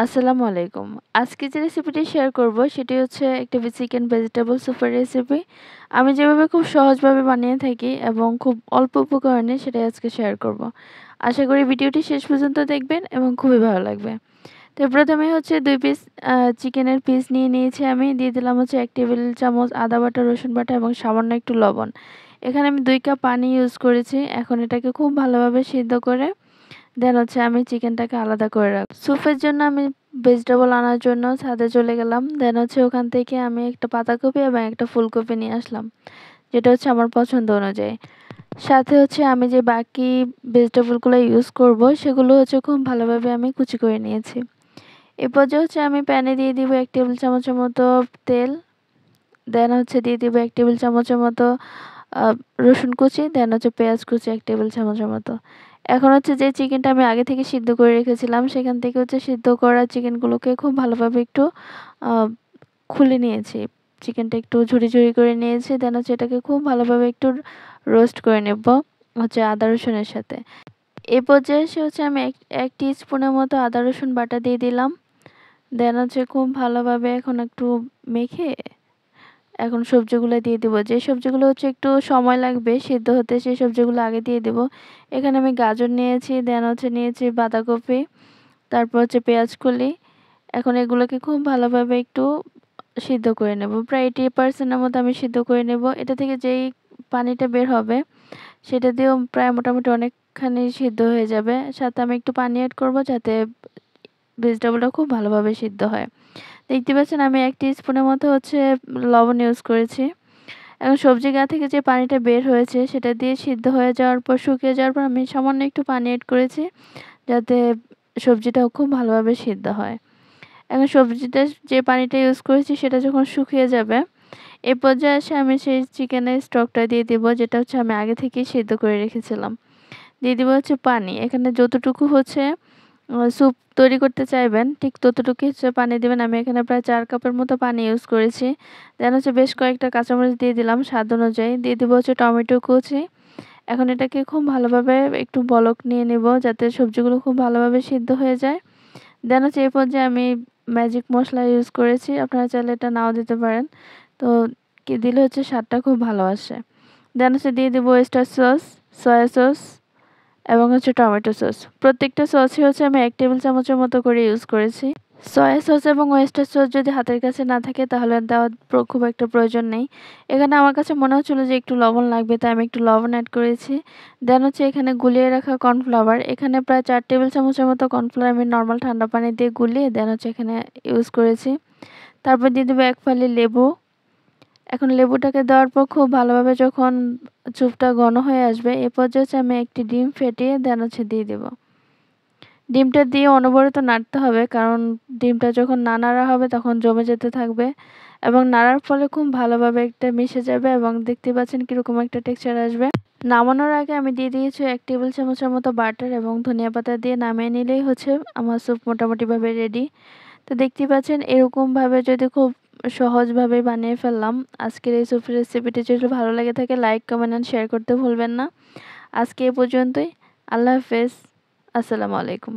আসসালামু আলাইকুম। আজকে যে রেসিপিটি শেয়ার করব সেটি হচ্ছে একটা চিকেন ভেজিটেবল স্যুপের রেসিপি। আমি যেভাবে খুব সহজভাবে বানিয়ে থাকি এবং খুব অল্প উপকরণে সেটাই আজকে শেয়ার করব। আশা করি ভিডিওটি শেষ পর্যন্ত দেখবেন এবং খুবই ভালো লাগবে। তো প্রথমে হচ্ছে ২ পিস চিকেনের পিস নিয়ে নিয়েছি আমি। দিয়ে দিলাম হচ্ছে ১ টেবিল চামচ আদা বাটা, রসুন বাটা এবং সামান্য একটু লবণ। এখানে আমি ২ কাপ পানি ইউজ করেছি। এখন এটাকে খুব ভালোভাবে সিদ্ধ করে দেন হচ্ছে আমি চিকেনটাকে আলাদা করে রাখবো। স্যুপের জন্য আমি ভেজিটেবল আনার জন্য ছাদে চলে গেলাম। দেন হচ্ছে ওখান থেকে আমি একটা পাতাকপি এবং একটা ফুলকপি নিয়ে আসলাম। যেটা হচ্ছে আমার পছন্দ অনুযায়ী। সাথে হচ্ছে আমি যে বাকি ভেজিটেবলগুলো ইউজ করব সেগুলো হচ্ছে খুব ভালোভাবে আমি কুচি করে নিয়েছি। এ পর্যায়ে হচ্ছে আমি প্যানে দিয়ে দিব ১ টেবিল চামচের মতো তেল। দেন হচ্ছে দিয়ে দিব ১ টেবিল চামচের মতো আ রসুন কুচি, দেন হচ্ছে পেঁয়াজ কুচি ১ টেবিল চামচের মতো। এখন হচ্ছে যে চিকেনটা আমি আগে থেকে সিদ্ধ করে রেখেছিলাম, সেখান থেকে হচ্ছে সিদ্ধ করা চিকেনগুলোকে খুব ভালোভাবে একটু আ খুলে নিয়েছি। চিকেনটা একটু ঝুরি করে নিয়েছি। দেন হচ্ছে এটাকে খুব ভালোভাবে একটু রোস্ট করে নেব হচ্ছে আদা রসুনের সাথে। এ পর্যায়ে এসে হচ্ছে আমি ১ টিস্পুনের মতো আদা রসুন বাটা দিয়ে দিলাম। দেন হচ্ছে খুব ভালোভাবে এখন একটু মেখে এখন সবজিগুলো দিয়ে দিব। যে সবজিগুলো হচ্ছে একটু সময় লাগবে সিদ্ধ হতে সেই সবজিগুলো আগে দিয়ে দিব। এখানে আমি গাজর নিয়েছি, দেন হচ্ছে নিয়েছি বাঁধাকপি, তারপর হচ্ছে পেঁয়াজ কলি। এখন এগুলোকে খুব ভালোভাবে একটু সিদ্ধ করে নেব। প্রায় 80% এর মতো আমি সিদ্ধ করে নেব। এটা থেকে যেই পানিটা বের হবে সেটা দিয়েও প্রায় মোটামুটি অনেকখানি সিদ্ধ হয়ে যাবে। সাথে আমি একটু পানি এড করব যাতে ভেজিটেবলটা খুব ভালোভাবে সিদ্ধ হয়। দেখতে পাচ্ছেন আমি ১ টিস্পুনের মতো হচ্ছে লবণ ইউজ করেছি। এখন সবজি গা থেকে যে পানিটা বের হয়েছে সেটা দিয়ে সিদ্ধ হয়ে যাওয়ার পর শুকিয়ে যাওয়ার পর আমি সামান্য একটু পানি এড করেছি যাতে সবজিটাও খুব ভালোভাবে সিদ্ধ হয়। এখন সবজিটা যে পানিটা ইউজ করেছি সেটা যখন শুকিয়ে যাবে, এ পর্যায়ে এসে আমি সেই চিকেনের স্টকটা দিয়ে দিব যেটা হচ্ছে আমি আগে থেকেই সিদ্ধ করে রেখেছিলাম। দিয়ে দিব হচ্ছে পানি। এখানে যতটুকু হচ্ছে স্যুপ তৈরি করতে চাইবেন ঠিক ততটুকুই হচ্ছে পানি দিবেন। আমি এখানে প্রায় ৪ কাপের মতো পানি ইউজ করেছি। দেন হচ্ছে বেশ কয়েকটা কাঁচামরিচ দিয়ে দিলাম স্বাদ অনুযায়ী। দিয়ে দিব হচ্ছে টমেটো কুচি। এখন এটাকে খুব ভালোভাবে একটু বলক নিয়ে নিব যাতে সবজিগুলো খুব ভালোভাবে সিদ্ধ হয়ে যায়। দেন হচ্ছে এই পর্যায়ে আমি ম্যাজিক মসলা ইউজ করেছি। আপনারা চাইলে এটা নাও দিতে পারেন। তো কি দিলে হচ্ছে স্বাদটা খুব ভালো আসে। দেন হচ্ছে দিয়ে দিব ওয়েস্টার সস, সয়া সস এবং হচ্ছে টমেটো সস। প্রত্যেকটা সসই হচ্ছে আমি ১ টেবিল চামচের মতো করে ইউজ করেছি। সয়া সস এবং ওয়েস্টার সস যদি হাতের কাছে না থাকে তাহলে দেওয়ার খুব একটা প্রয়োজন নেই। এখানে আমার কাছে মনে হচ্ছিল যে একটু লবণ লাগবে তাই আমি একটু লবণ এড করেছি। দেন হচ্ছে এখানে গুলিয়ে রাখা কর্নফ্লাওয়ার, এখানে প্রায় ৪ টেবিল চামচের মতো কর্নফ্লাওয়ার আমি নরমাল ঠান্ডা পানি দিয়ে গুলিয়ে দেন হচ্ছে এখানে ইউজ করেছি। তারপর দিয়ে দেব ১ ফালি লেবু। এখন লেবুটাকে দেওয়ার পর খুব ভালোভাবে যখন স্যুপটা ঘন হয়ে আসবে এ পর্যায়ে হচ্ছে আমি একটি ডিম ফেটিয়ে দেন হচ্ছে দিয়ে দেব। ডিমটা দিয়ে অনবরত নাড়তে হবে কারণ ডিমটা যখন না নাড়া হবে তখন জমে যেতে থাকবে এবং নাড়ার ফলে খুব ভালোভাবে একটা মিশে যাবে এবং দেখতে পাচ্ছেন কিরকম একটা টেক্সচার আসবে। নামানোর আগে আমি দিয়ে দিয়েছি ১ টেবিল চামচের মতো বাটার এবং ধনিয়া পাতা দিয়ে নামিয়ে নিলেই হচ্ছে আমার স্যুপ মোটামুটিভাবে রেডি। তো দেখতেই পাচ্ছেন এরকমভাবে যদি খুব সহজভাবে বানিয়ে ফেললাম। আজকের এই স্যুপ রেসিপিটি যদি ভালো লেগে থাকে লাইক, কমেন্ট এন্ড শেয়ার করতে ভুলবেন না। আজকে এ পর্যন্তই। আল্লাহ হাফেজ। আসসালামু আলাইকুম।